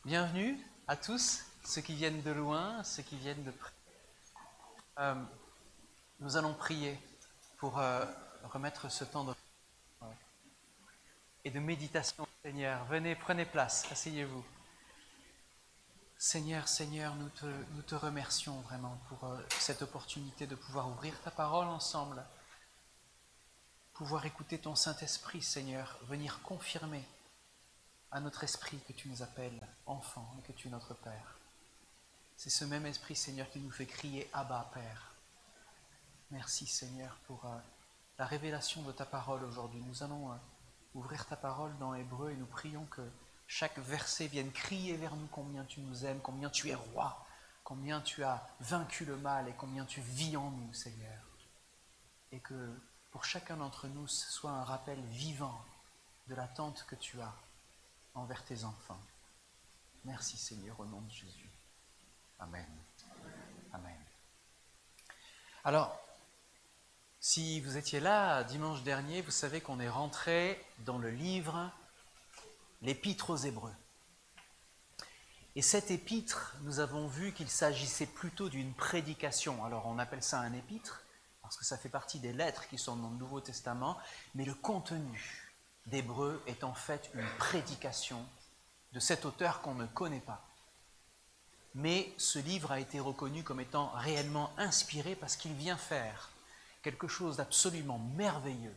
Bienvenue à tous, ceux qui viennent de loin, ceux qui viennent de près. Nous allons prier pour remettre ce temps et de méditation au Seigneur. Venez, prenez place, asseyez-vous. Seigneur, nous te remercions vraiment pour cette opportunité de pouvoir ouvrir ta parole ensemble, pouvoir écouter ton Saint-Esprit, Seigneur, venir confirmer à notre esprit que tu nous appelles enfants et que tu es notre Père. C'est ce même esprit, Seigneur, qui nous fait crier « Abba, Père ». Merci, Seigneur, pour la révélation de ta parole aujourd'hui. Nous allons ouvrir ta parole dans l'hébreu et nous prions que chaque verset vienne crier vers nous combien tu nous aimes, combien tu es roi, combien tu as vaincu le mal et combien tu vis en nous, Seigneur. Et que pour chacun d'entre nous, ce soit un rappel vivant de l'attente que tu as envers tes enfants. Merci, Seigneur, au nom de Jésus. Amen. Amen. Alors, si vous étiez là dimanche dernier, vous savez qu'on est rentré dans le livre, l'Épître aux Hébreux. Et cet épître, nous avons vu qu'il s'agissait plutôt d'une prédication. Alors, on appelle ça un épître, parce que ça fait partie des lettres qui sont dans le Nouveau Testament, mais le contenu d'Hébreux est en fait une prédication de cet auteur qu'on ne connaît pas. Mais ce livre a été reconnu comme étant réellement inspiré parce qu'il vient faire quelque chose d'absolument merveilleux.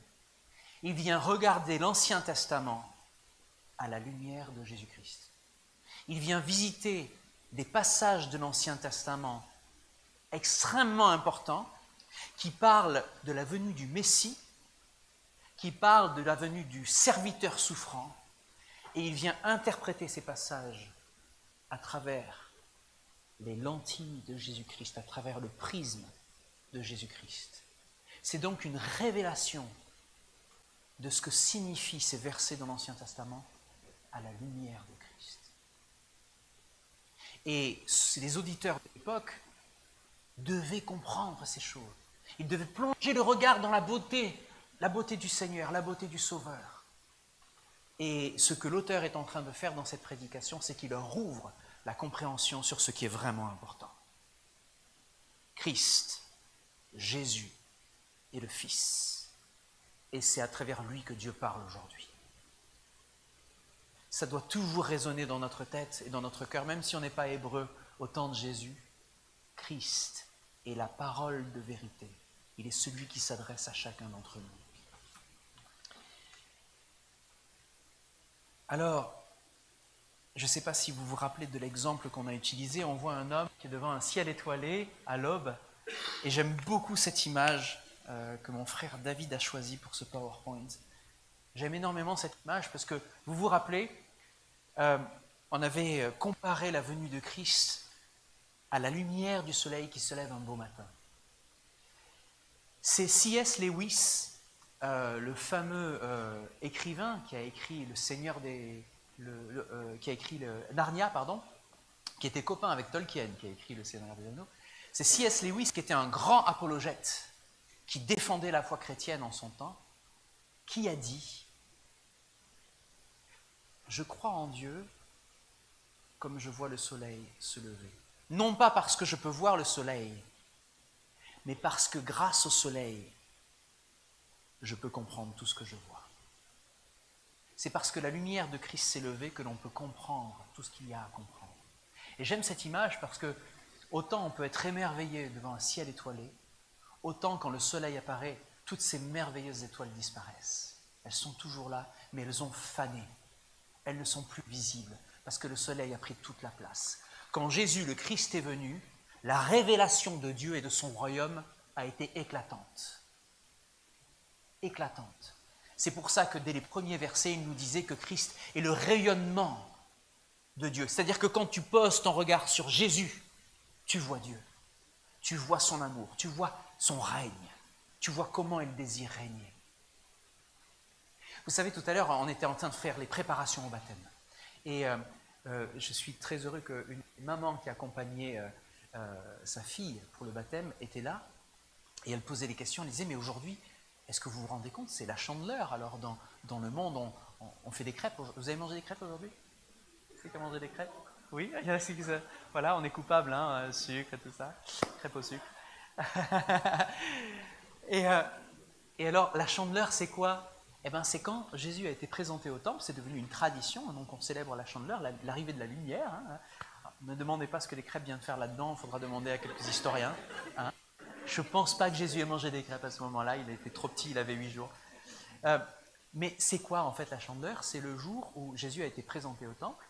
Il vient regarder l'Ancien Testament à la lumière de Jésus-Christ. Il vient visiter des passages de l'Ancien Testament extrêmement importants qui parlent de la venue du Messie, qui parlent de la venue du serviteur souffrant, et il vient interpréter ces passages à travers les lentilles de Jésus-Christ, à travers le prisme de Jésus-Christ. C'est donc une révélation de ce que signifient ces versets dans l'Ancien Testament à la lumière de Christ. Et les auditeurs de l'époque devaient comprendre ces choses. Ils devaient plonger le regard dans la beauté du Seigneur, la beauté du Sauveur. Et ce que l'auteur est en train de faire dans cette prédication, c'est qu'il leur ouvre la compréhension sur ce qui est vraiment important. Christ, Jésus est le Fils. Et c'est à travers lui que Dieu parle aujourd'hui. Ça doit toujours résonner dans notre tête et dans notre cœur, même si on n'est pas hébreu au temps de Jésus. Christ est la parole de vérité. Il est celui qui s'adresse à chacun d'entre nous. Alors, je ne sais pas si vous vous rappelez de l'exemple qu'on a utilisé. On voit un homme qui est devant un ciel étoilé à l'aube. Et j'aime beaucoup cette image que mon frère David a choisie pour ce PowerPoint. J'aime énormément cette image parce que, vous vous rappelez, on avait comparé la venue de Christ à la lumière du soleil qui se lève un beau matin. C'est C.S. Lewis, le fameux écrivain qui a écrit Narnia, qui était copain avec Tolkien, qui a écrit Le Seigneur des Anneaux. C'est C.S. Lewis qui était un grand apologète, qui défendait la foi chrétienne en son temps, qui a dit « Je crois en Dieu comme je vois le soleil se lever. Non pas parce que je peux voir le soleil, mais parce que grâce au soleil, je peux comprendre tout ce que je vois. C'est parce que la lumière de Christ s'est levée que l'on peut comprendre tout ce qu'il y a à comprendre. » Et j'aime cette image parce que autant on peut être émerveillé devant un ciel étoilé, autant quand le soleil apparaît, toutes ces merveilleuses étoiles disparaissent. Elles sont toujours là, mais elles ont fané. Elles ne sont plus visibles parce que le soleil a pris toute la place. Quand Jésus, le Christ, est venu, la révélation de Dieu et de son royaume a été éclatante. Éclatante. C'est pour ça que dès les premiers versets, il nous disait que Christ est le rayonnement de Dieu. C'est-à-dire que quand tu poses ton regard sur Jésus, tu vois Dieu. Tu vois son amour, tu vois son règne. Tu vois comment il désire régner. Vous savez, tout à l'heure, on était en train de faire les préparations au baptême. Et je suis très heureux qu'une maman qui accompagnait sa fille pour le baptême était là. Et elle posait des questions, elle disait, mais aujourd'hui, est-ce que vous vous rendez compte, c'est la chandeleur. Alors dans le monde, on fait des crêpes. Vous avez mangé des crêpes aujourd'hui? Qui a mangé des crêpes? Oui, il y en a qui voilà, on est coupable, hein, sucre et tout ça, crêpe au sucre. et, et alors, la chandeleur, c'est quoi? Eh bien, c'est quand Jésus a été présenté au temple, c'est devenu une tradition, donc on célèbre la chandeleur, l'arrivée de la lumière. Hein. Ne demandez pas ce que les crêpes viennent faire là-dedans, il faudra demander à quelques historiens. Hein. Je ne pense pas que Jésus ait mangé des crêpes à ce moment-là, il était trop petit, il avait 8 jours. Mais c'est quoi en fait la chandeleur? C'est le jour où Jésus a été présenté au temple.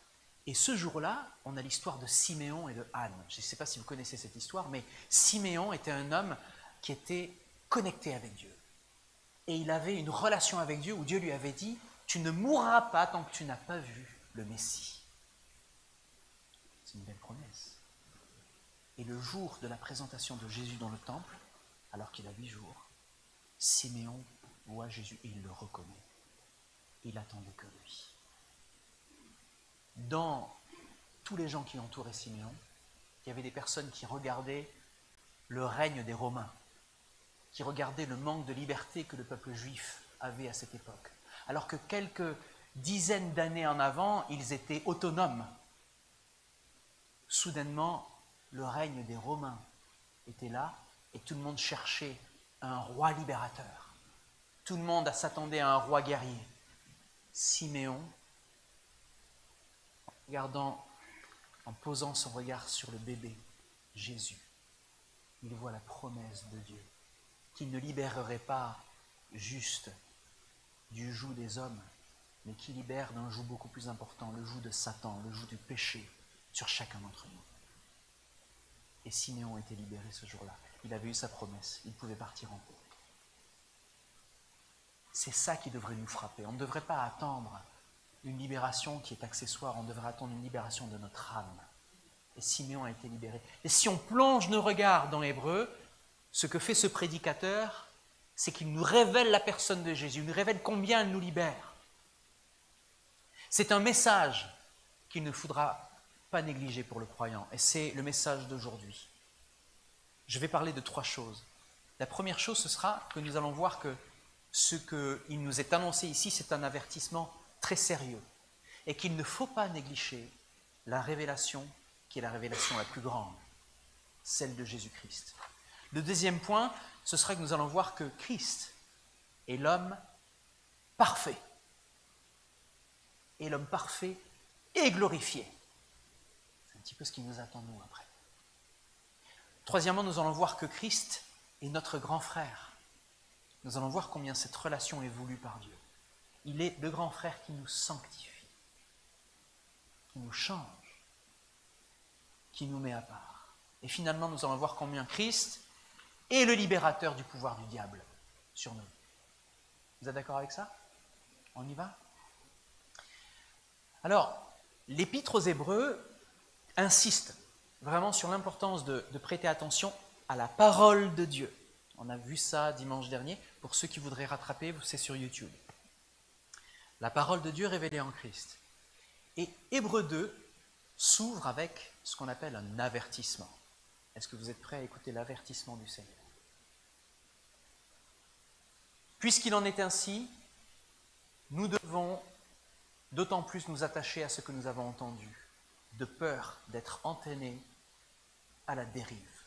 Et ce jour-là, on a l'histoire de Siméon et de Anne. Je ne sais pas si vous connaissez cette histoire, mais Siméon était un homme qui était connecté avec Dieu. Et il avait une relation avec Dieu où Dieu lui avait dit « Tu ne mourras pas tant que tu n'as pas vu le Messie ». C'est une belle promesse. Et le jour de la présentation de Jésus dans le temple, alors qu'il a 8 jours, Siméon voit Jésus et il le reconnaît. Il attendait que lui. Dans tous les gens qui entouraient Siméon, il y avait des personnes qui regardaient le règne des Romains, qui regardaient le manque de liberté que le peuple juif avait à cette époque. Alors que quelques dizaines d'années en avant, ils étaient autonomes. Soudainement, le règne des Romains était là et tout le monde cherchait un roi libérateur. Tout le monde s'attendait à un roi guerrier. Siméon, en posant son regard sur le bébé, Jésus, il voit la promesse de Dieu, qu'il ne libérerait pas juste du joug des hommes, mais qui libère d'un joug beaucoup plus important, le joug de Satan, le joug du péché, sur chacun d'entre nous. Et Siméon était libéré ce jour-là. Il avait eu sa promesse, il pouvait partir en paix. C'est ça qui devrait nous frapper. On ne devrait pas attendre une libération qui est accessoire, on devrait attendre une libération de notre âme. Et Siméon a été libéré. Et si on plonge nos regards dans Hébreu, ce que fait ce prédicateur, c'est qu'il nous révèle la personne de Jésus, il nous révèle combien elle nous libère. C'est un message qu'il ne faudra pas négliger pour le croyant, et c'est le message d'aujourd'hui. Je vais parler de 3 choses. La première chose, ce sera que nous allons voir que ce qu'il nous est annoncé ici, c'est un avertissement très sérieux, et qu'il ne faut pas négliger la révélation qui est la révélation la plus grande, celle de Jésus-Christ. Le deuxième point, ce sera que nous allons voir que Christ est l'homme parfait. Et l'homme parfait est glorifié. C'est un petit peu ce qui nous attend nous après. Troisièmement, nous allons voir que Christ est notre grand frère. Nous allons voir combien cette relation est voulue par Dieu. Il est le grand frère qui nous sanctifie, qui nous change, qui nous met à part. Et finalement, nous allons voir combien Christ est le libérateur du pouvoir du diable sur nous. Vous êtes d'accord avec ça? On y va? Alors, l'Épître aux Hébreux insiste vraiment sur l'importance de prêter attention à la parole de Dieu. On a vu ça dimanche dernier. Pour ceux qui voudraient rattraper, c'est sur YouTube. La parole de Dieu révélée en Christ. Et Hébreux 2 s'ouvre avec ce qu'on appelle un avertissement. Est-ce que vous êtes prêts à écouter l'avertissement du Seigneur? Puisqu'il en est ainsi, nous devons d'autant plus nous attacher à ce que nous avons entendu, de peur d'être entraînés à la dérive.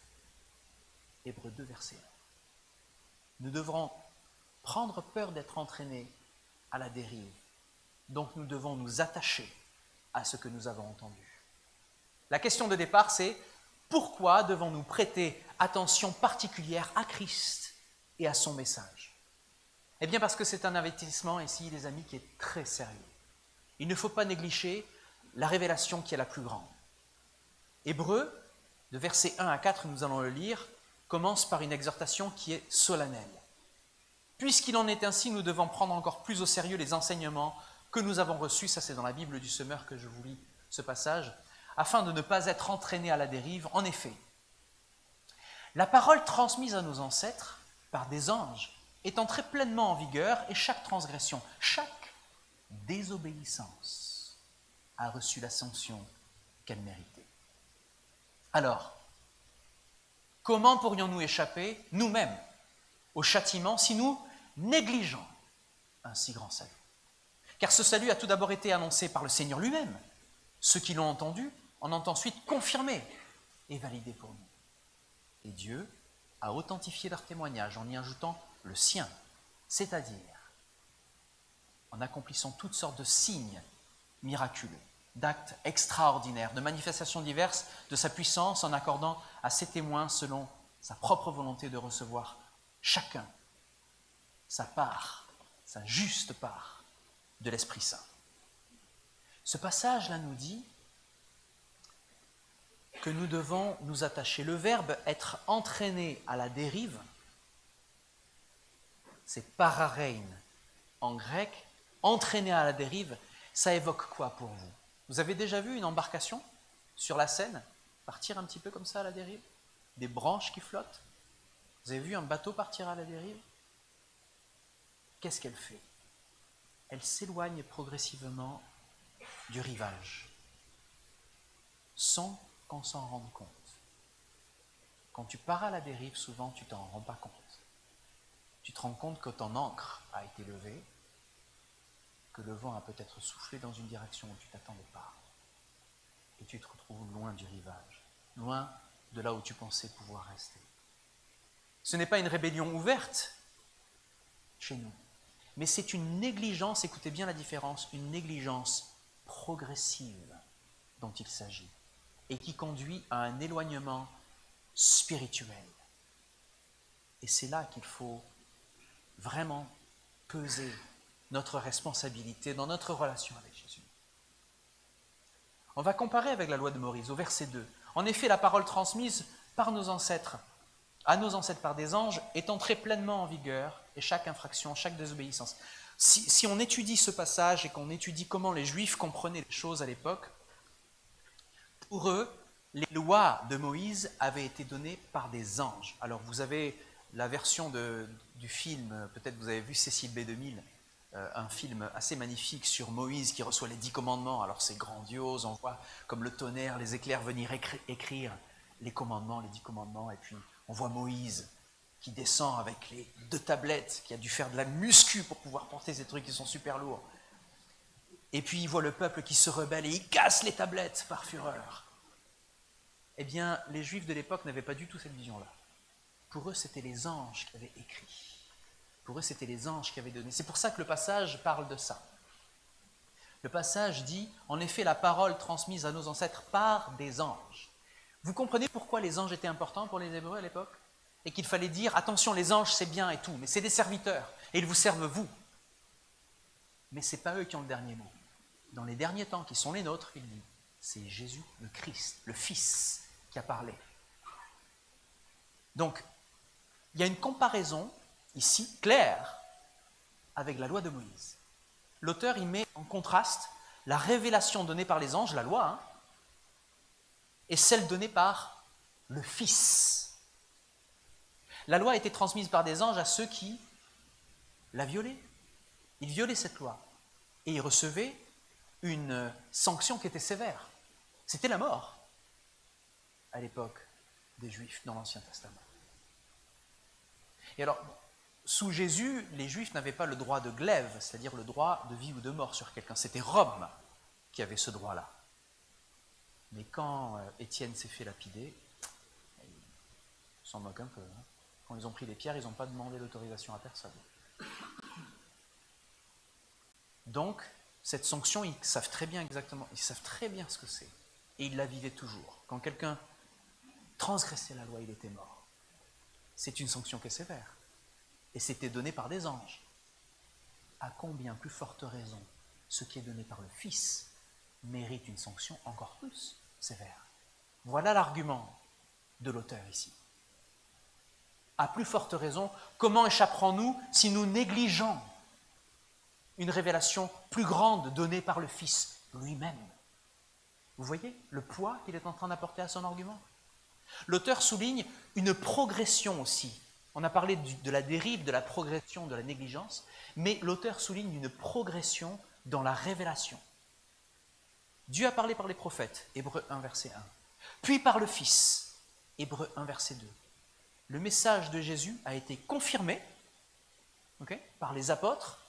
Hébreux 2, verset 1. Nous devrons prendre peur d'être entraînés à la dérive. Donc nous devons nous attacher à ce que nous avons entendu. La question de départ, c'est pourquoi devons-nous prêter attention particulière à Christ et à son message? Eh bien parce que c'est un avertissement ici, les amis, qui est très sérieux. Il ne faut pas négliger la révélation qui est la plus grande. Hébreux, de versets 1 à 4, nous allons le lire, commence par une exhortation qui est solennelle. Puisqu'il en est ainsi, nous devons prendre encore plus au sérieux les enseignements que nous avons reçus, ça c'est dans la Bible du Semeur que je vous lis ce passage, afin de ne pas être entraînés à la dérive. En effet, la parole transmise à nos ancêtres par des anges est entrée pleinement en vigueur et chaque transgression, chaque désobéissance a reçu la sanction qu'elle méritait. Alors, comment pourrions-nous échapper nous-mêmes au châtiment si nous négligeons un si grand salut? Car ce salut a tout d'abord été annoncé par le Seigneur lui-même. Ceux qui l'ont entendu en entend ensuite confirmer et valider pour nous. Et Dieu a authentifié leur témoignage en y ajoutant le sien, c'est-à-dire en accomplissant toutes sortes de signes miraculeux, d'actes extraordinaires, de manifestations diverses de sa puissance, en accordant à ses témoins, selon sa propre volonté, de recevoir chacun sa part, sa juste part de l'Esprit Saint. Ce passage-là nous dit que nous devons nous attacher. Le verbe être entraîné à la dérive, c'est pararein en grec. Entraîné à la dérive, ça évoque quoi pour vous? Vous avez déjà vu une embarcation sur la Seine partir un petit peu comme ça à la dérive? Des branches qui flottent? Vous avez vu un bateau partir à la dérive? Qu'est-ce qu'elle fait? Elle s'éloigne progressivement du rivage, sans qu'on s'en rende compte. Quand tu pars à la dérive, souvent tu t'en rends pas compte. Tu te rends compte que ton ancre a été levée, que le vent a peut-être soufflé dans une direction où tu ne t'attendais pas. Et tu te retrouves loin du rivage, loin de là où tu pensais pouvoir rester. Ce n'est pas une rébellion ouverte chez nous, mais c'est une négligence, écoutez bien la différence, une négligence progressive dont il s'agit, et qui conduit à un éloignement spirituel. Et c'est là qu'il faut vraiment peser notre responsabilité dans notre relation avec Jésus. On va comparer avec la loi de Moïse au verset 2. En effet, la parole transmise par nos ancêtres, à nos ancêtres par des anges, est entrée pleinement en vigueur, et chaque infraction, chaque désobéissance. Si on étudie ce passage et qu'on étudie comment les Juifs comprenaient les choses à l'époque, pour eux, les lois de Moïse avaient été données par des anges. Alors vous avez la version du film, peut-être vous avez vu Cécile B2000, un film assez magnifique sur Moïse qui reçoit les 10 commandements. Alors c'est grandiose, on voit comme le tonnerre, les éclairs venir écrire les commandements, les 10 commandements, et puis on voit Moïse qui descend avec les 2 tablettes, qui a dû faire de la muscu pour pouvoir porter ces trucs qui sont super lourds. Et puis il voit le peuple qui se rebelle et il casse les tablettes par fureur. Eh bien, les Juifs de l'époque n'avaient pas du tout cette vision-là. Pour eux, c'était les anges qui avaient écrit. Pour eux, c'était les anges qui avaient donné. C'est pour ça que le passage parle de ça. Le passage dit, en effet, la parole transmise à nos ancêtres par des anges. Vous comprenez pourquoi les anges étaient importants pour les Hébreux à l'époque? Et qu'il fallait dire, attention, les anges, c'est bien et tout, mais c'est des serviteurs, et ils vous servent vous. Mais ce n'est pas eux qui ont le dernier mot. Dans les derniers temps, qui sont les nôtres, il dit, c'est Jésus, le Christ, le Fils, qui a parlé. Donc, il y a une comparaison ici, claire, avec la loi de Moïse. L'auteur y met en contraste la révélation donnée par les anges, la loi, et celle donnée par le Fils. La loi a été transmise par des anges à ceux qui la violaient. Ils violaient cette loi. Et ils recevaient une sanction qui était sévère. C'était la mort à l'époque des Juifs dans l'Ancien Testament. Et alors, sous Jésus, les Juifs n'avaient pas le droit de glaive, c'est-à-dire le droit de vie ou de mort sur quelqu'un. C'était Rome qui avait ce droit-là. Mais quand Étienne s'est fait lapider, ils s'en moquent un peu. Quand ils ont pris les pierres, ils n'ont pas demandé l'autorisation à personne. Donc, cette sanction, ils savent très bien exactement, ils savent très bien ce que c'est. Et ils la vivaient toujours. Quand quelqu'un transgressait la loi, il était mort. C'est une sanction qui est sévère. Et c'était donné par des anges. À combien plus forte raison, ce qui est donné par le Fils mérite une sanction encore plus sévère. Voilà l'argument de l'auteur ici. À plus forte raison, comment échapperons-nous si nous négligeons une révélation plus grande donnée par le Fils lui-même? Vous voyez le poids qu'il est en train d'apporter à son argument? L'auteur souligne une progression aussi. On a parlé de la dérive, de la progression, de la négligence, mais l'auteur souligne une progression dans la révélation. Dieu a parlé par les prophètes, Hébreux 1, verset 1, puis par le Fils, Hébreux 1, verset 2. Le message de Jésus a été confirmé par les apôtres,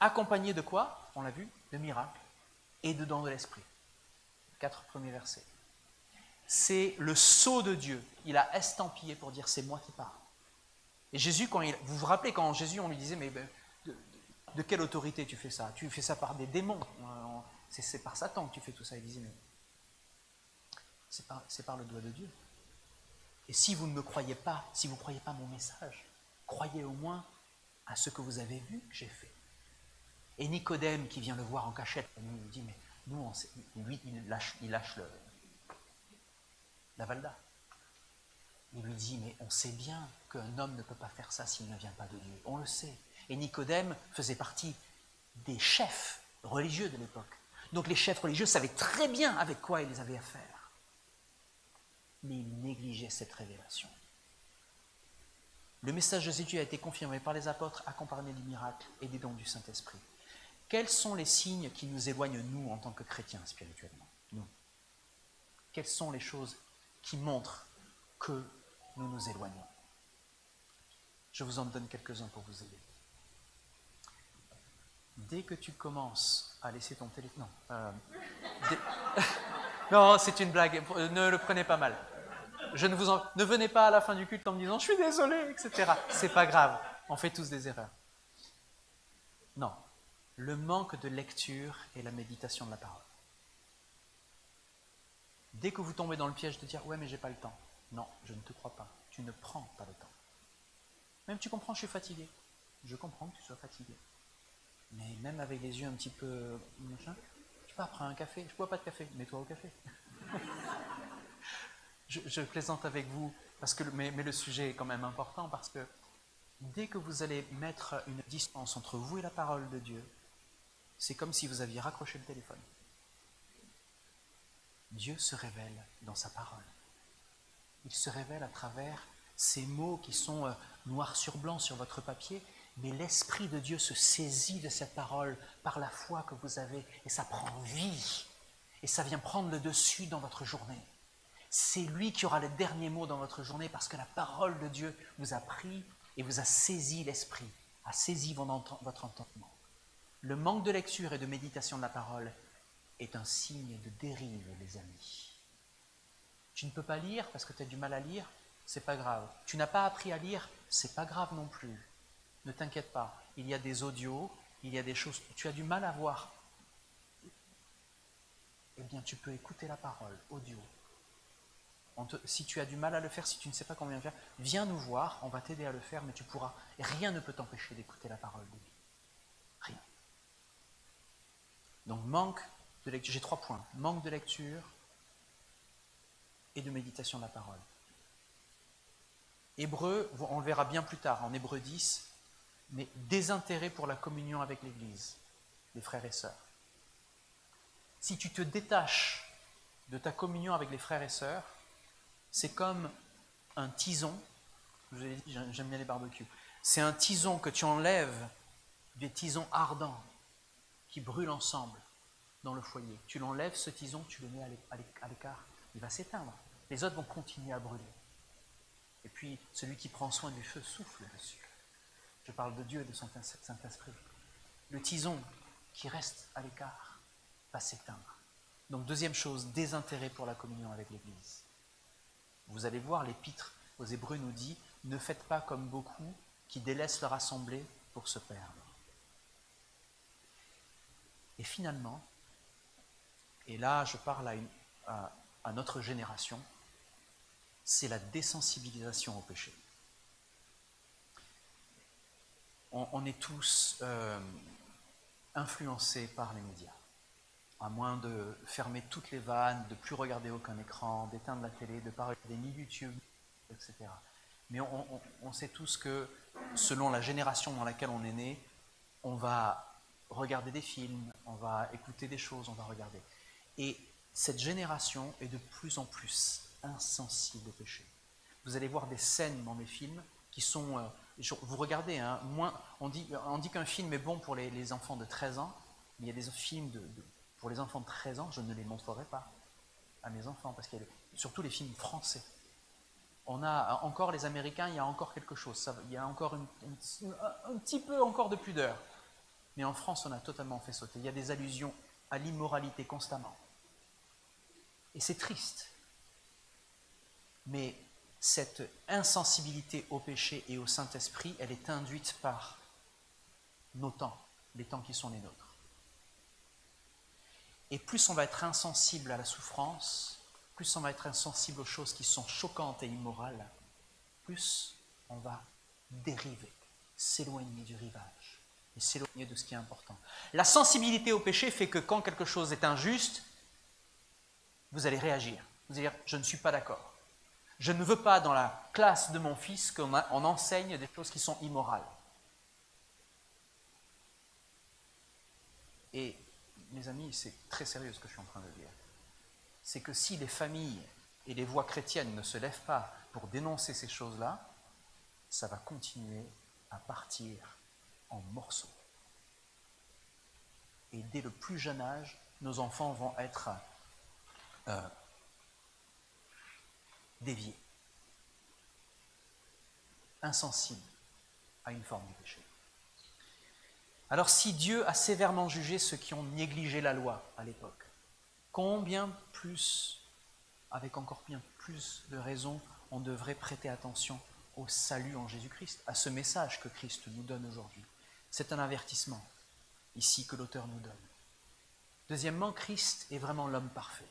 accompagné de quoi? On l'a vu, de miracles et de dons de l'Esprit. 4 premiers versets. c'est le sceau de Dieu. Il a estampillé pour dire c'est moi qui parle. Et Jésus, vous vous rappelez quand Jésus, on lui disait mais de quelle autorité tu fais ça? Tu fais ça par des démons. C'est par Satan que tu fais tout ça. Il disait mais c'est par le doigt de Dieu. Et si vous ne me croyez pas, si vous ne croyez pas mon message, croyez au moins à ce que vous avez vu que j'ai fait. Et Nicodème qui vient le voir en cachette, il nous dit mais nous, lui, il lâche la Valda. Il lui dit, mais on sait bien qu'un homme ne peut pas faire ça s'il ne vient pas de Dieu. On le sait. Et Nicodème faisait partie des chefs religieux de l'époque. Donc les chefs religieux savaient très bien avec quoi ils avaient affaire. Mais ils négligeaient cette révélation. Le message de Jésus a été confirmé par les apôtres, accompagné du miracle et des dons du Saint-Esprit. Quels sont les signes qui nous éloignent, nous, en tant que chrétiens, spirituellement? Nous. Quelles sont les choses qui montrent que nous nous éloignons? Je vous en donne quelques-uns pour vous aider. Dès que tu commences à laisser ton téléphone... Non, non, c'est une blague, ne le prenez pas mal. Ne venez pas à la fin du culte en me disant « je suis désolé », etc. C'est pas grave, on fait tous des erreurs. Non, le manque de lecture et la méditation de la parole. Dès que vous tombez dans le piège de dire « ouais, mais j'ai pas le temps », non, je ne te crois pas, tu ne prends pas le temps. Même tu comprends, je suis fatigué. Je comprends que tu sois fatigué. Mais même avec les yeux un petit peu machin, tu peux prendre un café. Je ne bois pas de café, mets-toi au café. je plaisante avec vous, parce que, mais le sujet est quand même important, parce que dès que vous allez mettre une distance entre vous et la parole de Dieu, c'est comme si vous aviez raccroché le téléphone. Dieu se révèle dans sa parole. Il se révèle à travers ces mots qui sont noir sur blanc sur votre papier, mais l'Esprit de Dieu se saisit de cette parole par la foi que vous avez, et ça prend vie, et ça vient prendre le dessus dans votre journée. C'est lui qui aura le dernier mot dans votre journée, parce que la parole de Dieu vous a pris et vous a saisi l'esprit, a saisi votre entendement. Le manque de lecture et de méditation de la parole est un signe de dérive, les amis. Tu ne peux pas lire parce que tu as du mal à lire, c'est pas grave. Tu n'as pas appris à lire, c'est pas grave non plus. Ne t'inquiète pas, il y a des audios, il y a des choses, tu as du mal à voir. Eh bien, tu peux écouter la parole, audio. Si tu as du mal à le faire, si tu ne sais pas comment faire, viens nous voir, on va t'aider à le faire, mais tu pourras. Et rien ne peut t'empêcher d'écouter la parole de Dieu. Rien. Donc, manque de lecture. J'ai 3 points. Manque de lecture et de méditation de la parole. Hébreu, on le verra bien plus tard, en Hébreu 10, mais désintérêt pour la communion avec l'Église, les frères et sœurs. Si tu te détaches de ta communion avec les frères et sœurs, c'est comme un tison, je vous ai dit, j'aime bien les barbecues, c'est un tison que tu enlèves des tisons ardents qui brûlent ensemble dans le foyer. Tu l'enlèves, ce tison, tu le mets à l'écart, il va s'éteindre. Les autres vont continuer à brûler. Et puis, celui qui prend soin du feu souffle dessus. Je parle de Dieu et de son Saint-Esprit. Le tison qui reste à l'écart va s'éteindre. Donc, deuxième chose, désintérêt pour la communion avec l'Église. Vous allez voir, l'Épître aux Hébreux nous dit « Ne faites pas comme beaucoup qui délaissent leur assemblée pour se perdre. » Et finalement, et là je parle à notre génération, c'est la désensibilisation au péché. On est tous influencés par les médias. À moins de fermer toutes les vannes, de ne plus regarder aucun écran, d'éteindre la télé, de ne pas regarder ni YouTube, etc. Mais on sait tous que, selon la génération dans laquelle on est né, on va regarder des films, on va écouter des choses, on va regarder. Et cette génération est de plus en plus insensible au péché. Vous allez voir des scènes dans les films qui sont... vous regardez, hein, on dit qu'un film est bon pour les enfants de 13 ans, mais il y a des films pour les enfants de 13 ans, je ne les montrerai pas à mes enfants, parce qu'il y a surtout les films français. On a encore les Américains, il y a encore quelque chose, il y a encore un petit peu encore de pudeur. Mais en France, on a totalement fait sauter. Il y a des allusions à l'immoralité constamment. Et c'est triste. mais cette insensibilité au péché et au Saint-Esprit, elle est induite par nos temps, les temps qui sont les nôtres. Et plus on va être insensible à la souffrance, plus on va être insensible aux choses qui sont choquantes et immorales, plus on va dériver, s'éloigner du rivage et s'éloigner de ce qui est important. La sensibilité au péché fait que quand quelque chose est injuste, vous allez réagir. Vous allez dire, je ne suis pas d'accord. Je ne veux pas dans la classe de mon fils qu'on enseigne des choses qui sont immorales. Et mes amis, c'est très sérieux ce que je suis en train de dire. C'est que si les familles et les voix chrétiennes ne se lèvent pas pour dénoncer ces choses-là, ça va continuer à partir en morceaux. Et dès le plus jeune âge, nos enfants vont être déviés, insensibles à une forme de péché. Alors si Dieu a sévèrement jugé ceux qui ont négligé la loi à l'époque, combien plus, avec encore bien plus de raison, on devrait prêter attention au salut en Jésus-Christ, à ce message que Christ nous donne aujourd'hui. C'est un avertissement, ici, que l'auteur nous donne. Deuxièmement, Christ est vraiment l'homme parfait.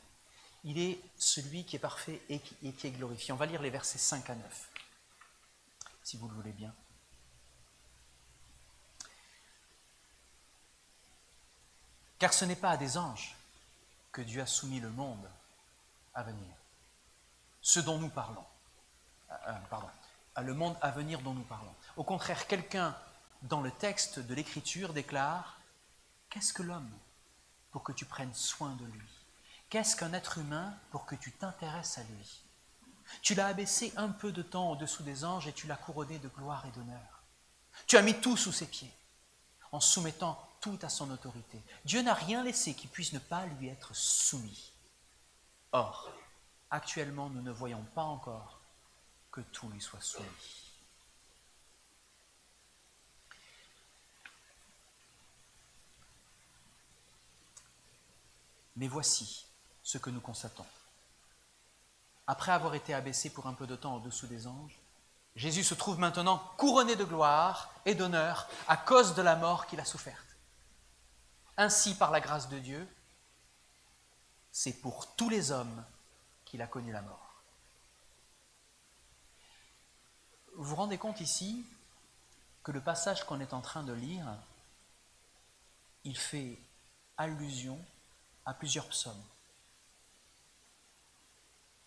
Il est celui qui est parfait et qui est glorifié. On va lire les versets 5 à 9, si vous le voulez bien. Car ce n'est pas à des anges que Dieu a soumis le monde à venir, ce dont nous parlons. À le monde à venir dont nous parlons. Au contraire, quelqu'un dans le texte de l'Écriture déclare « Qu'est-ce que l'homme pour que tu prennes soin de lui? Qu'est-ce qu'un être humain pour que tu t'intéresses à lui? Tu l'as abaissé un peu de temps au-dessous des anges et tu l'as couronné de gloire et d'honneur. Tu as mis tout sous ses pieds, en soumettant tout à son autorité. Dieu n'a rien laissé qui puisse ne pas lui être soumis. Or, actuellement, nous ne voyons pas encore que tout lui soit soumis. Mais voici ce que nous constatons. Après avoir été abaissé pour un peu de temps au-dessous des anges, Jésus se trouve maintenant couronné de gloire et d'honneur à cause de la mort qu'il a soufferte. Ainsi, par la grâce de Dieu, c'est pour tous les hommes qu'il a connu la mort. Vous vous rendez compte ici que le passage qu'on est en train de lire, il fait allusion à plusieurs psaumes.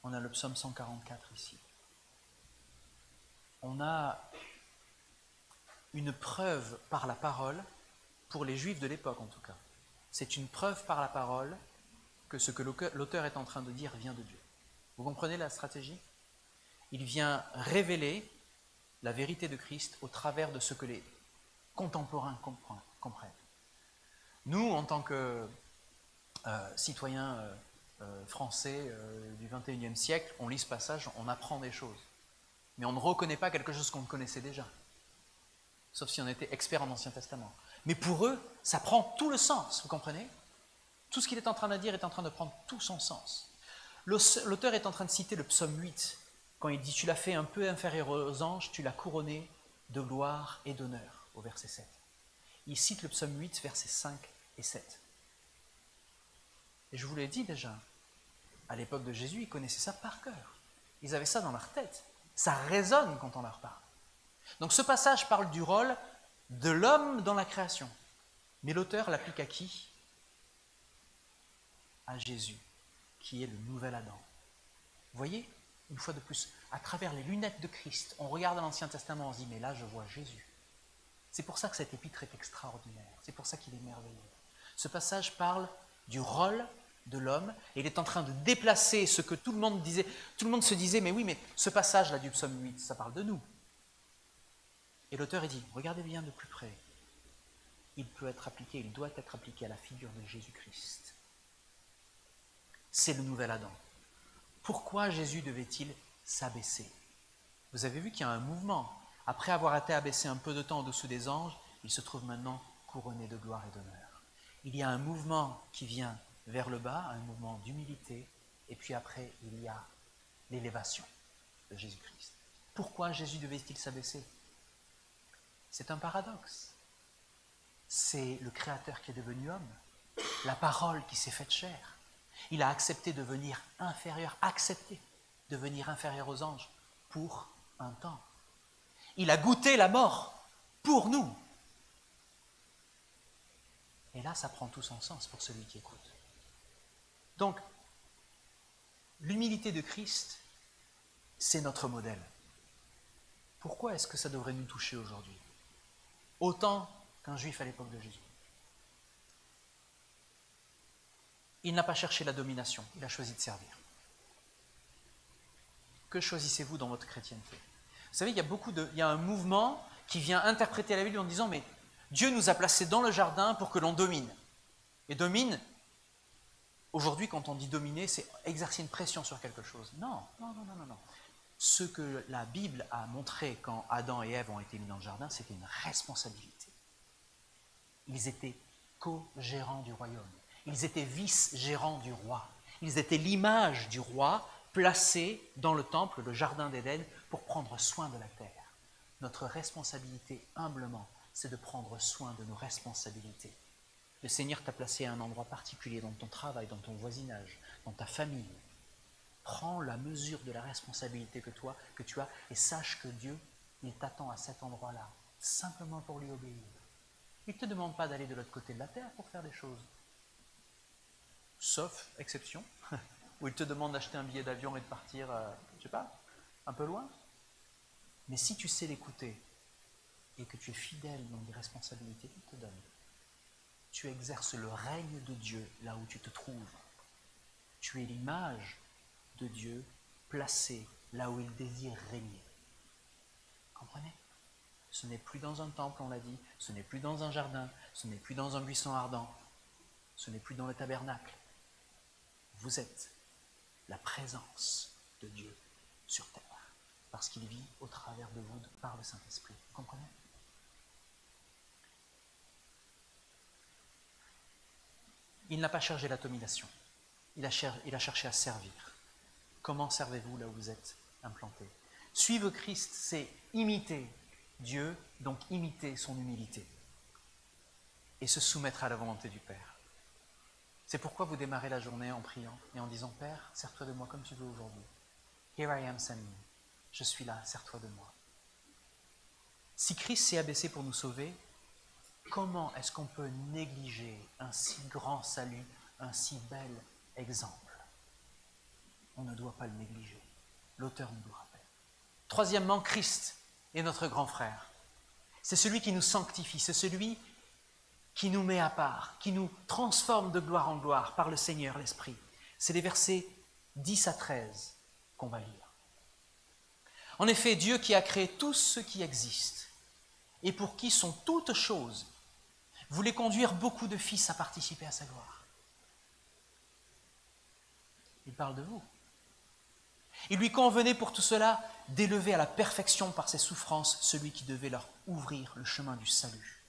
On a le psaume 144 ici. On a une preuve par la parole, pour les Juifs de l'époque en tout cas. C'est une preuve par la parole que ce que l'auteur est en train de dire vient de Dieu. Vous comprenez la stratégie? Il vient révéler la vérité de Christ au travers de ce que les contemporains comprennent. Nous, en tant que citoyens français du XXIe siècle, on lit ce passage, on apprend des choses. Mais on ne reconnaît pas quelque chose qu'on connaissait déjà. Sauf si on était expert en Ancien Testament. Mais pour eux, ça prend tout le sens, vous comprenez? Tout ce qu'il est en train de dire est en train de prendre tout son sens. L'auteur est en train de citer le psaume 8, quand il dit « Tu l'as fait un peu inférieur aux anges, tu l'as couronné de gloire et d'honneur », au verset 7. Il cite le psaume 8, versets 5 et 7. Et je vous l'ai dit déjà, à l'époque de Jésus, ils connaissaient ça par cœur. Ils avaient ça dans leur tête. Ça résonne quand on leur parle. Donc ce passage parle du rôle de l'homme dans la création. Mais l'auteur l'applique à qui? À Jésus, qui est le nouvel Adam. Vous voyez, une fois de plus, à travers les lunettes de Christ, on regarde l'Ancien Testament, on se dit, mais là je vois Jésus. C'est pour ça que cet épître est extraordinaire. C'est pour ça qu'il est merveilleux. Ce passage parle du rôle de l'homme, et il est en train de déplacer ce que tout le monde disait. Tout le monde se disait, mais oui, mais ce passage-là du psaume 8, ça parle de nous. Et l'auteur, il dit, regardez bien de plus près. Il peut être appliqué, il doit être appliqué à la figure de Jésus-Christ. C'est le nouvel Adam. Pourquoi Jésus devait-il s'abaisser? Vous avez vu qu'il y a un mouvement. Après avoir été abaissé un peu de temps au-dessous des anges, il se trouve maintenant couronné de gloire et d'honneur. Il y a un mouvement qui vient vers le bas, un mouvement d'humilité, et puis après, il y a l'élévation. de Jésus-Christ. Pourquoi Jésus devait-il s'abaisser? C'est un paradoxe. C'est le Créateur qui est devenu homme, la parole qui s'est faite chair. Il a accepté de devenir inférieur, aux anges pour un temps. Il a goûté la mort pour nous. Et là, ça prend tout son sens pour celui qui écoute. Donc, l'humilité de Christ, c'est notre modèle. Pourquoi est-ce que ça devrait nous toucher aujourd'hui? Autant qu'un juif à l'époque de Jésus. Il n'a pas cherché la domination, il a choisi de servir. Que choisissez-vous dans votre chrétienté? Vous savez, il y a un mouvement qui vient interpréter la Bible en disant, mais Dieu nous a placés dans le jardin pour que l'on domine. Et domine, aujourd'hui, quand on dit dominer, c'est exercer une pression sur quelque chose. Non. Ce que la Bible a montré quand Adam et Ève ont été mis dans le jardin, c'était une responsabilité. Ils étaient co-gérants du royaume. Ils étaient vice-gérants du roi. Ils étaient l'image du roi placé dans le temple, le jardin d'Éden, pour prendre soin de la terre. Notre responsabilité, humblement, c'est de prendre soin de nos responsabilités. Le Seigneur t'a placé à un endroit particulier dans ton travail, dans ton voisinage, dans ta famille. Prends la mesure de la responsabilité que tu as et sache que Dieu, il t'attend à cet endroit-là, simplement pour lui obéir. Il ne te demande pas d'aller de l'autre côté de la terre pour faire des choses. Sauf exception, où il te demande d'acheter un billet d'avion et de partir, je ne sais pas, un peu loin. Mais si tu sais l'écouter et que tu es fidèle dans les responsabilités qu'il te donne, tu exerces le règne de Dieu là où tu te trouves. Tu es l'image de Dieu placée là où il désire régner. Comprenez? Ce n'est plus dans un temple, on l'a dit, ce n'est plus dans un jardin, ce n'est plus dans un buisson ardent, ce n'est plus dans le tabernacle. Vous êtes la présence de Dieu sur terre, parce qu'il vit au travers de vous par le Saint-Esprit. Vous comprenez? Il n'a pas cherché la domination, il a cherché à servir. Comment servez-vous là où vous êtes implanté? Suivre Christ, c'est imiter Dieu, donc imiter son humilité et se soumettre à la volonté du Père. C'est pourquoi vous démarrez la journée en priant et en disant, Père, sers-toi de moi comme tu veux aujourd'hui. Here I am, send me. Je suis là, sers-toi de moi. Si Christ s'est abaissé pour nous sauver, comment est-ce qu'on peut négliger un si grand salut, un si bel exemple? On ne doit pas le négliger. L'auteur nous le rappelle. Troisièmement, Christ est notre grand frère. C'est celui qui nous sanctifie, c'est celui qui nous met à part, qui nous transforme de gloire en gloire par le Seigneur, l'Esprit. C'est les versets 10 à 13 qu'on va lire. En effet, Dieu qui a créé tout ce qui existe et pour qui sont toutes choses, voulait conduire beaucoup de fils à participer à sa gloire. Il parle de vous. Il lui convenait pour tout cela d'élever à la perfection par ses souffrances celui qui devait leur ouvrir le chemin du salut.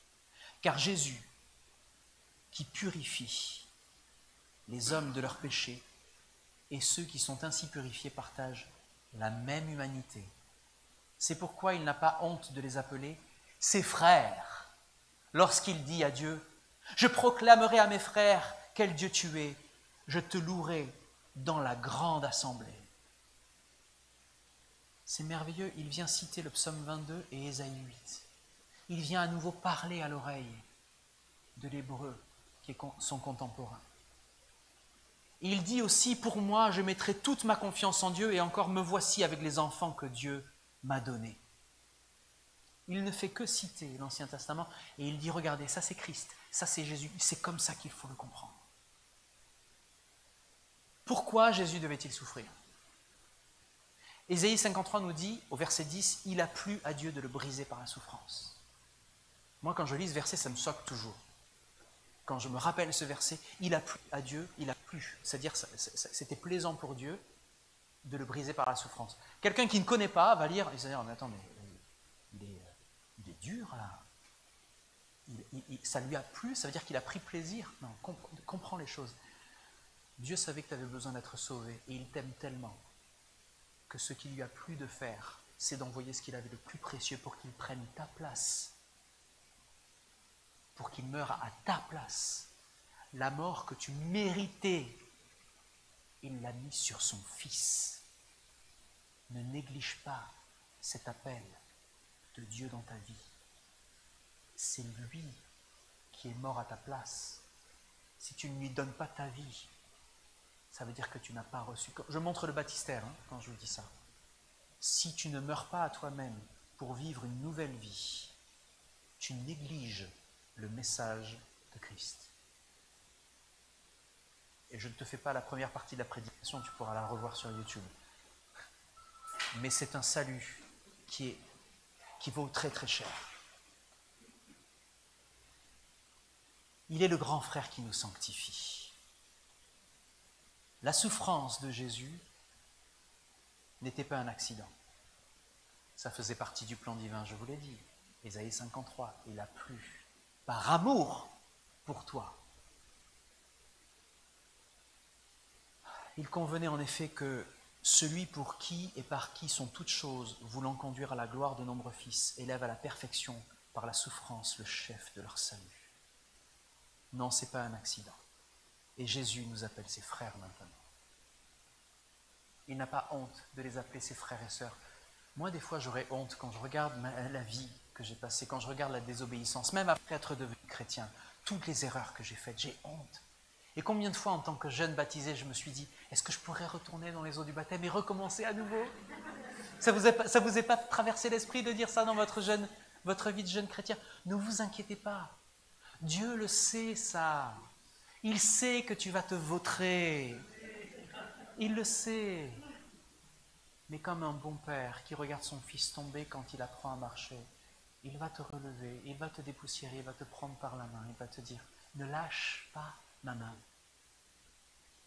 Car Jésus, qui purifie les hommes de leurs péchés, et ceux qui sont ainsi purifiés partagent la même humanité. C'est pourquoi il n'a pas honte de les appeler ses frères, lorsqu'il dit à Dieu, « Je proclamerai à mes frères quel Dieu tu es, je te louerai dans la grande assemblée. » C'est merveilleux, il vient citer le psaume 22 et Ésaïe 8. Il vient à nouveau parler à l'oreille de l'hébreu qui est son contemporain. Et il dit aussi, pour moi, je mettrai toute ma confiance en Dieu et encore me voici avec les enfants que Dieu m'a donnés. Il ne fait que citer l'Ancien Testament et il dit, regardez, ça c'est Christ, ça c'est Jésus, c'est comme ça qu'il faut le comprendre. Pourquoi Jésus devait-il souffrir? Ésaïe 53 nous dit, au verset 10, « Il a plu à Dieu de le briser par la souffrance. » Moi, quand je lis ce verset, ça me choque toujours. Quand je me rappelle ce verset, « Il a plu à Dieu, il a plu. » C'est-à-dire, c'était plaisant pour Dieu de le briser par la souffrance. Quelqu'un qui ne connaît pas va lire, et se dire, « Attends, mais il est dur, là. Ça lui a plu, ça veut dire qu'il a pris plaisir. » Non, comprends les choses. Dieu savait que tu avais besoin d'être sauvé, et il t'aime tellement que ce qui lui a plu de faire, c'est d'envoyer ce qu'il avait de plus précieux pour qu'il prenne ta place, pour qu'il meure à ta place. La mort que tu méritais, il l'a mis sur son Fils. Ne néglige pas cet appel de Dieu dans ta vie. C'est lui qui est mort à ta place. Si tu ne lui donnes pas ta vie, ça veut dire que tu n'as pas reçu. Je montre le baptistère quand je vous dis ça. Si tu ne meurs pas à toi-même pour vivre une nouvelle vie, tu négliges le message de Christ. Et je ne te fais pas la première partie de la prédication, tu pourras la revoir sur YouTube. Mais c'est un salut qui vaut très très cher. Il est le grand frère qui nous sanctifie. La souffrance de Jésus n'était pas un accident. Ça faisait partie du plan divin, je vous l'ai dit. Ésaïe 53, il a plu par amour pour toi. Il convenait en effet que celui pour qui et par qui sont toutes choses, voulant conduire à la gloire de nombreux fils, élève à la perfection par la souffrance le chef de leur salut. Non, ce n'est pas un accident. Et Jésus nous appelle ses frères maintenant. Il n'a pas honte de les appeler ses frères et sœurs. Moi, des fois, j'aurais honte quand je regarde la vie que j'ai passée, quand je regarde la désobéissance, même après être devenu chrétien, toutes les erreurs que j'ai faites, j'ai honte. Et combien de fois, en tant que jeune baptisé, je me suis dit, est-ce que je pourrais retourner dans les eaux du baptême et recommencer à nouveau? Ça vous est pas traversé l'esprit de dire ça dans votre vie de jeune chrétien? Ne vous inquiétez pas. Dieu le sait, ça. Il sait que tu vas te vautrer. Il le sait. Mais comme un bon père qui regarde son fils tomber quand il apprend à marcher, il va te relever, il va te dépoussiérer, il va te prendre par la main, il va te dire, ne lâche pas ma main.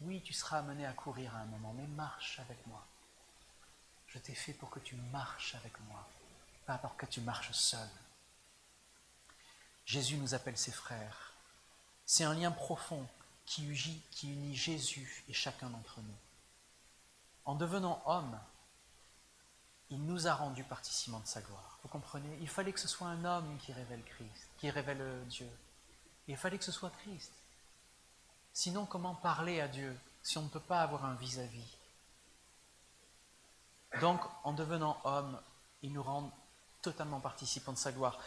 Oui, tu seras amené à courir à un moment, mais marche avec moi. Je t'ai fait pour que tu marches avec moi, pas pour que tu marches seul. Jésus nous appelle ses frères. C'est un lien profond qui unit Jésus et chacun d'entre nous. En devenant homme, il nous a rendus participants de sa gloire. Vous comprenez? Il fallait que ce soit un homme qui révèle Christ, qui révèle Dieu. Il fallait que ce soit Christ. Sinon, comment parler à Dieu si on ne peut pas avoir un vis-à-vis? Donc, en devenant homme, il nous rend totalement participants de sa gloire.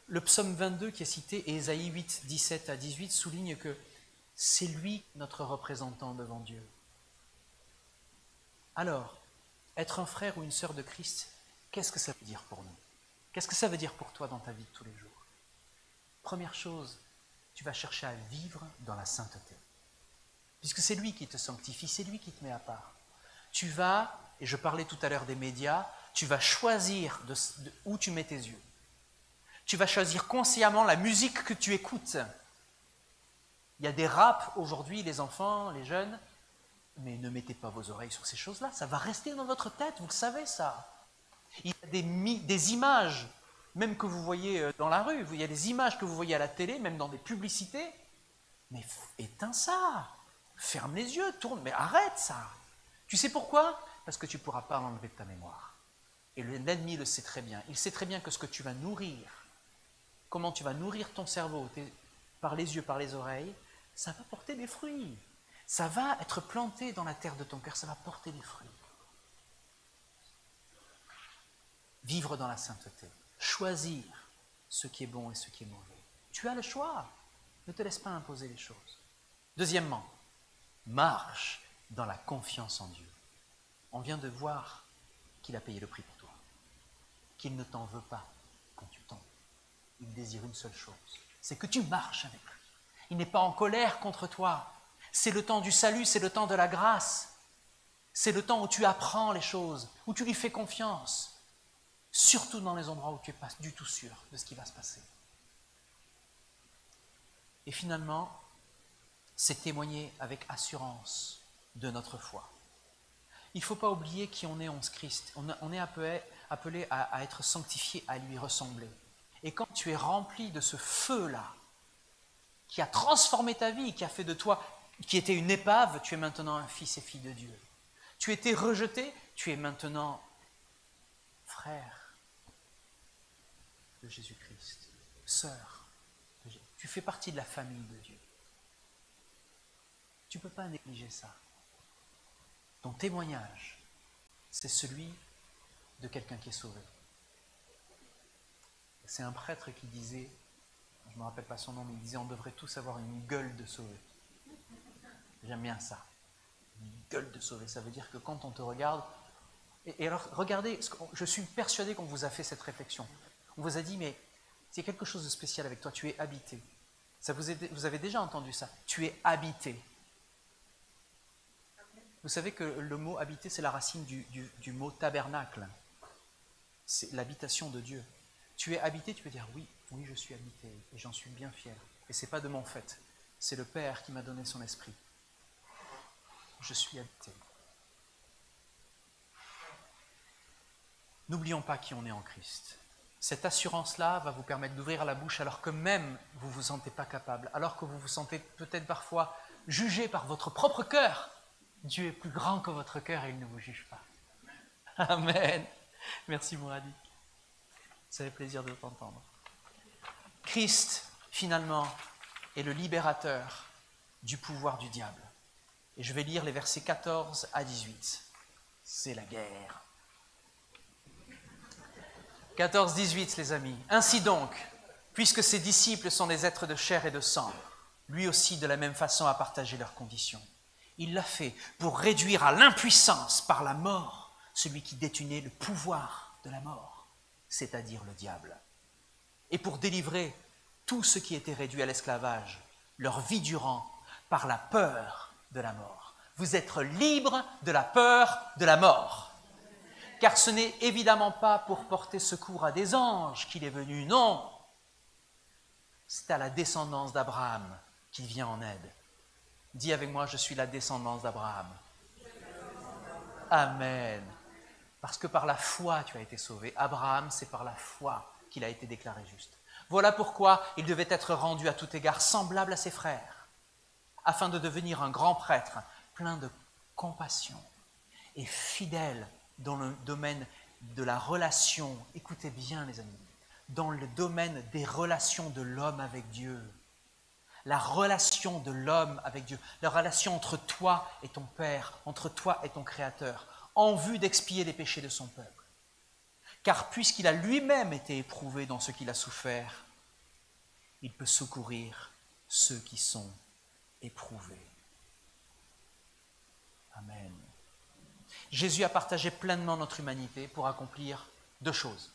Le psaume 22 qui est cité, et Ésaïe 8, 17 à 18, souligne que c'est lui notre représentant devant Dieu. Alors, être un frère ou une sœur de Christ, qu'est-ce que ça veut dire pour nous? Qu'est-ce que ça veut dire pour toi dans ta vie de tous les jours? Première chose, tu vas chercher à vivre dans la sainteté. Puisque c'est lui qui te sanctifie, c'est lui qui te met à part. Tu vas, et je parlais tout à l'heure des médias, tu vas choisir où tu mets tes yeux. Tu vas choisir consciemment la musique que tu écoutes. Il y a des raps aujourd'hui, les enfants, les jeunes, mais ne mettez pas vos oreilles sur ces choses-là, ça va rester dans votre tête, vous le savez ça. Il y a des images, même que vous voyez dans la rue, il y a des images que vous voyez à la télé, même dans des publicités, mais éteins ça, ferme les yeux, tourne, mais arrête ça. Tu sais pourquoi? Parce que tu ne pourras pas l'enlever de ta mémoire. Et l'ennemi le sait très bien, il sait très bien que ce que tu vas nourrir, comment tu vas nourrir ton cerveau, par les yeux, par les oreilles, ça va porter des fruits. Ça va être planté dans la terre de ton cœur, ça va porter des fruits. Vivre dans la sainteté, choisir ce qui est bon et ce qui est mauvais. Tu as le choix, ne te laisse pas imposer les choses. Deuxièmement, marche dans la confiance en Dieu. On vient de voir qu'il a payé le prix pour toi, qu'il ne t'en veut pas quand tu tombes. Il désire une seule chose, c'est que tu marches avec lui. Il n'est pas en colère contre toi. C'est le temps du salut, c'est le temps de la grâce. C'est le temps où tu apprends les choses, où tu lui fais confiance. Surtout dans les endroits où tu n'es pas du tout sûr de ce qui va se passer. Et finalement, c'est témoigner avec assurance de notre foi. Il ne faut pas oublier qui on est en Christ. On est appelé à être sanctifié, à lui ressembler. Et quand tu es rempli de ce feu-là, qui a transformé ta vie, qui a fait de toi, qui était une épave, tu es maintenant un fils et fille de Dieu. Tu étais rejeté, tu es maintenant frère de Jésus-Christ, sœur. Tu fais partie de la famille de Dieu. Tu ne peux pas négliger ça. Ton témoignage, c'est celui de quelqu'un qui est sauvé. C'est un prêtre qui disait, je ne me rappelle pas son nom, mais il disait on devrait tous avoir une gueule de sauvé. J'aime bien ça. Une gueule de sauvé, ça veut dire que quand on te regarde, et alors regardez, je suis persuadé qu'on vous a fait cette réflexion. On vous a dit, mais il y a quelque chose de spécial avec toi, tu es habité. Vous avez déjà entendu ça, tu es habité. Vous savez que le mot habité, c'est la racine du mot tabernacle. C'est l'habitation de Dieu. Tu es habité, tu peux dire oui, oui, je suis habité, et j'en suis bien fier. Et ce n'est pas de mon fait, c'est le Père qui m'a donné son esprit. Je suis habité. N'oublions pas qui on est en Christ. Cette assurance-là va vous permettre d'ouvrir la bouche alors que même vous ne vous sentez pas capable, alors que vous vous sentez peut-être parfois jugé par votre propre cœur. Dieu est plus grand que votre cœur et il ne vous juge pas. Amen. Merci Mouradi. Ça fait plaisir de t'entendre. Christ, finalement, est le libérateur du pouvoir du diable. Et je vais lire les versets 14 à 18. C'est la guerre. 14-18, les amis. Ainsi donc, puisque ses disciples sont des êtres de chair et de sang, lui aussi de la même façon a partagé leurs conditions. Il l'a fait pour réduire à l'impuissance par la mort celui qui détenait le pouvoir de la mort, c'est-à-dire le diable. Et pour délivrer tous ceux qui étaient réduits à l'esclavage, leur vie durant, par la peur de la mort. Vous êtes libres de la peur de la mort. Car ce n'est évidemment pas pour porter secours à des anges qu'il est venu, non. C'est à la descendance d'Abraham qu'il vient en aide. Dis avec moi, je suis la descendance d'Abraham. Amen. Parce que par la foi, tu as été sauvé. Abraham, c'est par la foi qu'il a été déclaré juste. Voilà pourquoi il devait être rendu à tout égard semblable à ses frères, afin de devenir un grand prêtre, plein de compassion et fidèle dans le domaine de la relation. Écoutez bien, les amis, dans le domaine des relations de l'homme avec Dieu. La relation de l'homme avec Dieu, la relation entre toi et ton Père, entre toi et ton Créateur, en vue d'expier les péchés de son peuple. Car puisqu'il a lui-même été éprouvé dans ce qu'il a souffert, il peut secourir ceux qui sont éprouvés. Amen. Jésus a partagé pleinement notre humanité pour accomplir deux choses.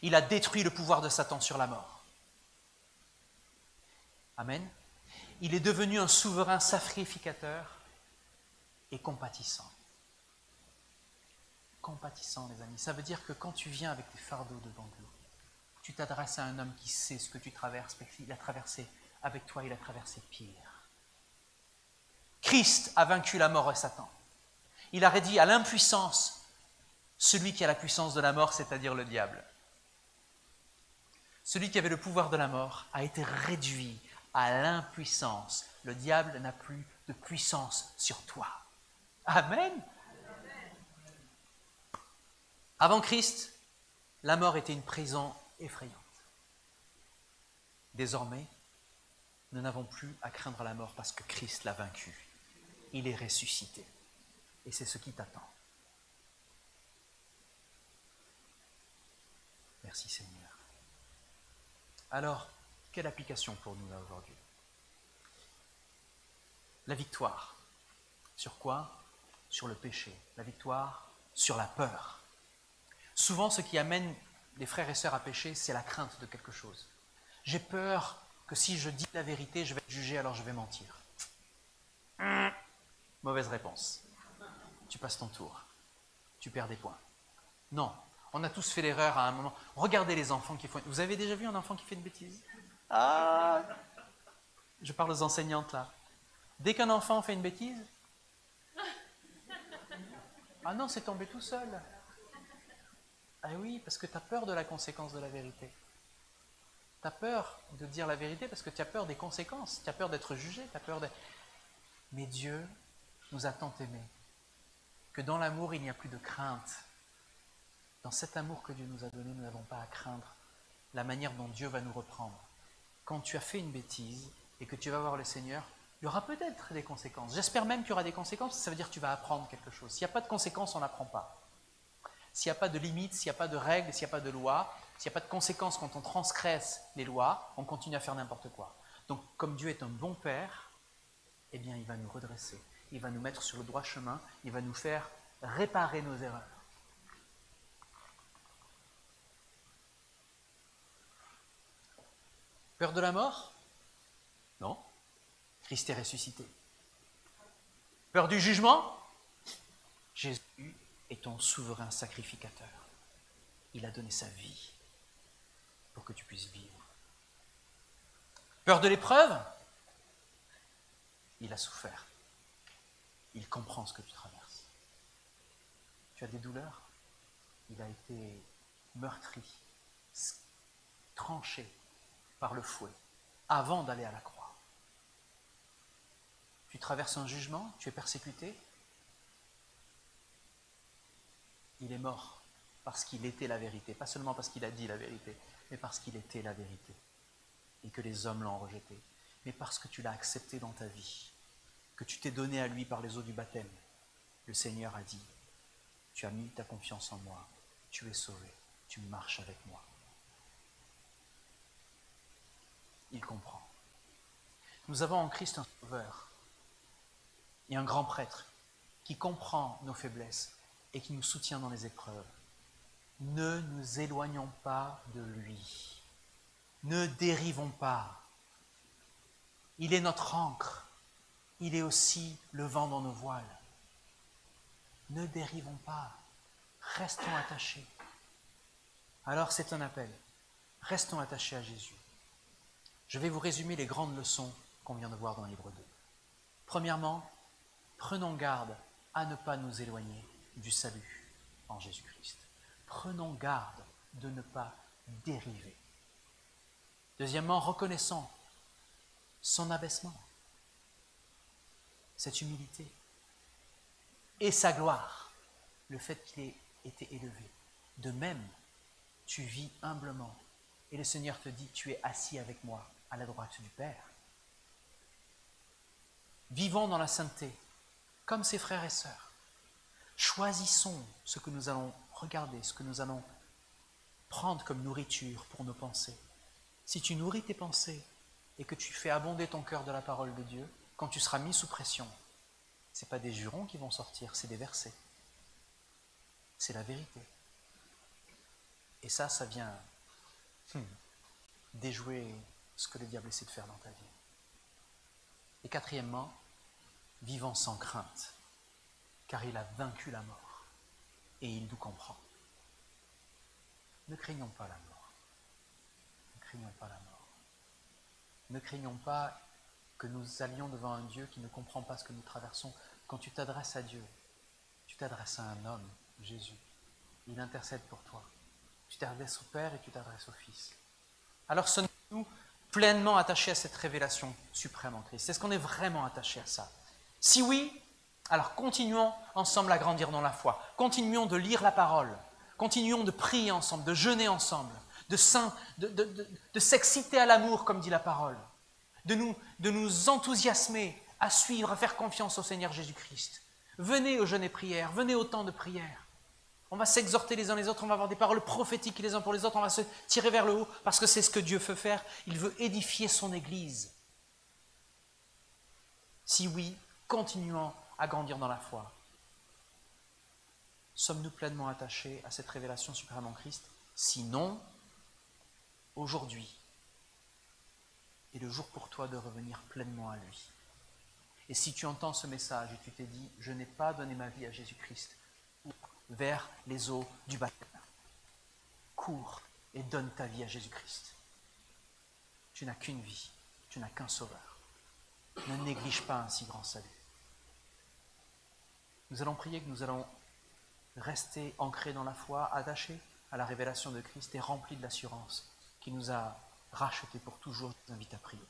Il a détruit le pouvoir de Satan sur la mort. Amen. Il est devenu un souverain sacrificateur et compatissant. Compatissant, les amis. Ça veut dire que quand tu viens avec tes fardeaux devant Dieu, tu t'adresses à un homme qui sait ce que tu traverses, parce qu'il a traversé, avec toi, il a traversé pire. Christ a vaincu la mort et Satan. Il a réduit à l'impuissance celui qui a la puissance de la mort, c'est-à-dire le diable. Celui qui avait le pouvoir de la mort a été réduit à l'impuissance. Le diable n'a plus de puissance sur toi. Amen. Avant Christ, la mort était une prison effrayante. Désormais, nous n'avons plus à craindre la mort parce que Christ l'a vaincu. Il est ressuscité. Et c'est ce qui t'attend. Merci Seigneur. Alors, quelle application pour nous là aujourd'hui? La victoire. Sur quoi? Sur le péché. La victoire sur la peur. Souvent, ce qui amène les frères et sœurs à pécher, c'est la crainte de quelque chose. J'ai peur que si je dis la vérité, je vais être jugé, alors je vais mentir. Mauvaise réponse. Tu passes ton tour. Tu perds des points. Non. On a tous fait l'erreur à un moment. Regardez les enfants qui font... Vous avez déjà vu un enfant qui fait une bêtise? Ah! Je parle aux enseignantes là. Dès qu'un enfant fait une bêtise, ah non, c'est tombé tout seul. Ah oui, parce que tu as peur de la conséquence de la vérité. Tu as peur de dire la vérité parce que tu as peur des conséquences. Tu as peur d'être jugé, tu as peur de... Mais Dieu nous a tant aimés, que dans l'amour, il n'y a plus de crainte. Dans cet amour que Dieu nous a donné, nous n'avons pas à craindre la manière dont Dieu va nous reprendre. Quand tu as fait une bêtise et que tu vas voir le Seigneur, il y aura peut-être des conséquences. J'espère même qu'il y aura des conséquences, ça veut dire que tu vas apprendre quelque chose. S'il n'y a pas de conséquences, on n'apprend pas. S'il n'y a pas de limites, s'il n'y a pas de règles, s'il n'y a pas de lois, s'il n'y a pas de conséquences quand on transgresse les lois, on continue à faire n'importe quoi. Donc, comme Dieu est un bon Père, eh bien, il va nous redresser. Il va nous mettre sur le droit chemin. Il va nous faire réparer nos erreurs. Peur de la mort? Non. Christ est ressuscité. Peur du jugement? Jésus est ton souverain sacrificateur. Il a donné sa vie pour que tu puisses vivre. Peur de l'épreuve? Il a souffert. Il comprend ce que tu traverses. Tu as des douleurs? Il a été meurtri, tranché par le fouet avant d'aller à la croix. Tu traverses un jugement? Tu es persécuté? Il est mort parce qu'il était la vérité. Pas seulement parce qu'il a dit la vérité, mais parce qu'il était la vérité. Et que les hommes l'ont rejeté. Mais parce que tu l'as accepté dans ta vie. Que tu t'es donné à lui par les eaux du baptême. Le Seigneur a dit, tu as mis ta confiance en moi. Tu es sauvé. Tu marches avec moi. Il comprend. Nous avons en Christ un sauveur et un grand prêtre qui comprend nos faiblesses et qui nous soutient dans les épreuves. Ne nous éloignons pas de lui. Ne dérivons pas. Il est notre ancre. Il est aussi le vent dans nos voiles. Ne dérivons pas. Restons attachés. Alors c'est un appel. Restons attachés à Jésus. Je vais vous résumer les grandes leçons qu'on vient de voir dans Hébreux 2. Premièrement, prenons garde à ne pas nous éloigner du salut en Jésus-Christ. Prenons garde de ne pas dériver. Deuxièmement, reconnaissons son abaissement, cette humilité et sa gloire, le fait qu'il ait été élevé. De même, tu vis humblement et le Seigneur te dit, tu es assis avec moi à la droite du Père. Vivons dans la sainteté, comme ses frères et sœurs. Choisissons ce que nous allons regarder, ce que nous allons prendre comme nourriture pour nos pensées. Si tu nourris tes pensées et que tu fais abonder ton cœur de la parole de Dieu, quand tu seras mis sous pression, ce n'est pas des jurons qui vont sortir, c'est des versets. C'est la vérité. Et ça vient déjouer ce que le diable essaie de faire dans ta vie. Et quatrièmement, vivons sans crainte, car il a vaincu la mort et il nous comprend. Ne craignons pas la mort. Ne craignons pas la mort. Ne craignons pas que nous allions devant un Dieu qui ne comprend pas ce que nous traversons. Quand tu t'adresses à Dieu, tu t'adresses à un homme, Jésus. Il intercède pour toi. Tu t'adresses au Père et tu t'adresses au Fils. Alors sommes-nous pleinement attachés à cette révélation suprême en Christ? Est-ce qu'on est vraiment attaché à ça? Si oui, alors continuons ensemble à grandir dans la foi. Continuons de lire la parole. Continuons de prier ensemble, de jeûner ensemble, de s'exciter à l'amour, comme dit la parole. De nous enthousiasmer à suivre, à faire confiance au Seigneur Jésus-Christ. Venez au jeûne et prière, venez au temps de prière. On va s'exhorter les uns les autres, on va avoir des paroles prophétiques les uns pour les autres, on va se tirer vers le haut parce que c'est ce que Dieu veut faire. Il veut édifier son Église. Si oui, continuons à grandir dans la foi. Sommes-nous pleinement attachés à cette révélation suprême en Christ? Sinon, aujourd'hui est le jour pour toi de revenir pleinement à lui. Et si tu entends ce message et tu t'es dit, je n'ai pas donné ma vie à Jésus-Christ, vers les eaux du baptême, cours et donne ta vie à Jésus-Christ. Tu n'as qu'une vie, tu n'as qu'un sauveur. Ne néglige pas un si grand salut. Nous allons prier que nous allons rester ancrés dans la foi, attachés à la révélation de Christ et remplis de l'assurance qui nous a rachetés pour toujours. Je vous invite à prier.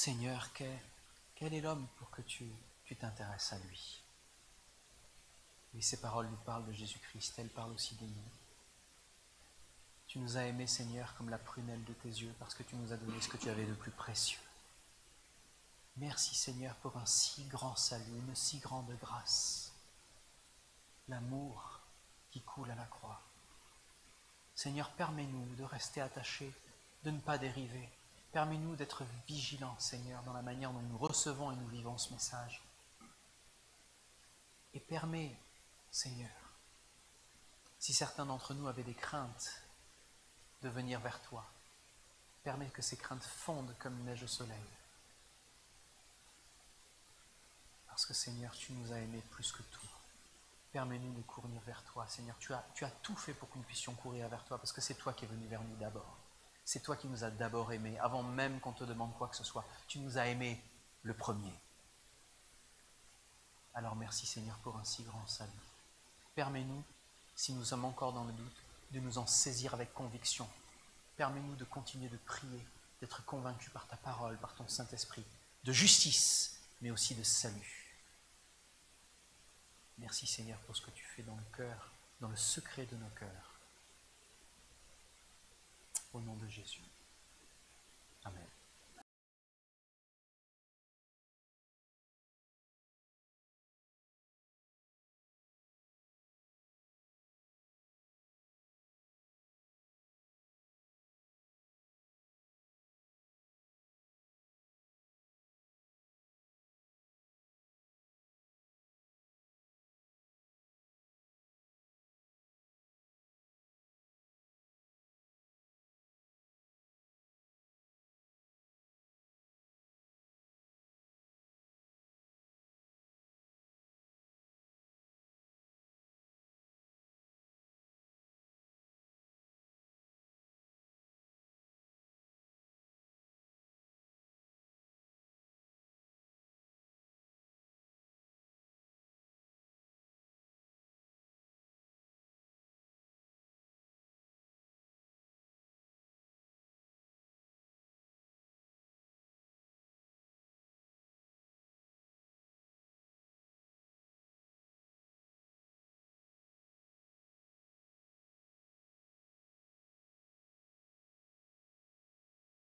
Seigneur, quel est l'homme pour que tu t'intéresses à lui? Oui, ces paroles nous parlent de Jésus-Christ, elles parlent aussi de nous. Tu nous as aimés, Seigneur, comme la prunelle de tes yeux, parce que tu nous as donné ce que tu avais de plus précieux. Merci, Seigneur, pour un si grand salut, une si grande grâce. L'amour qui coule à la croix. Seigneur, permets-nous de rester attachés, de ne pas dériver. Permets-nous d'être vigilants, Seigneur, dans la manière dont nous recevons et nous vivons ce message. Et permets, Seigneur, si certains d'entre nous avaient des craintes de venir vers toi, permets que ces craintes fondent comme une neige au soleil. Parce que, Seigneur, tu nous as aimés plus que tout. Permets-nous de courir vers toi, Seigneur. Tu as tout fait pour que nous puissions courir vers toi, parce que c'est toi qui es venu vers nous d'abord. C'est toi qui nous as d'abord aimés, avant même qu'on te demande quoi que ce soit. Tu nous as aimés le premier. Alors merci, Seigneur, pour un si grand salut. Permets-nous, si nous sommes encore dans le doute, de nous en saisir avec conviction. Permets-nous de continuer de prier, d'être convaincus par ta parole, par ton Saint-Esprit, de justice, mais aussi de salut. Merci, Seigneur, pour ce que tu fais dans le cœur, dans le secret de nos cœurs. Au nom de Jésus.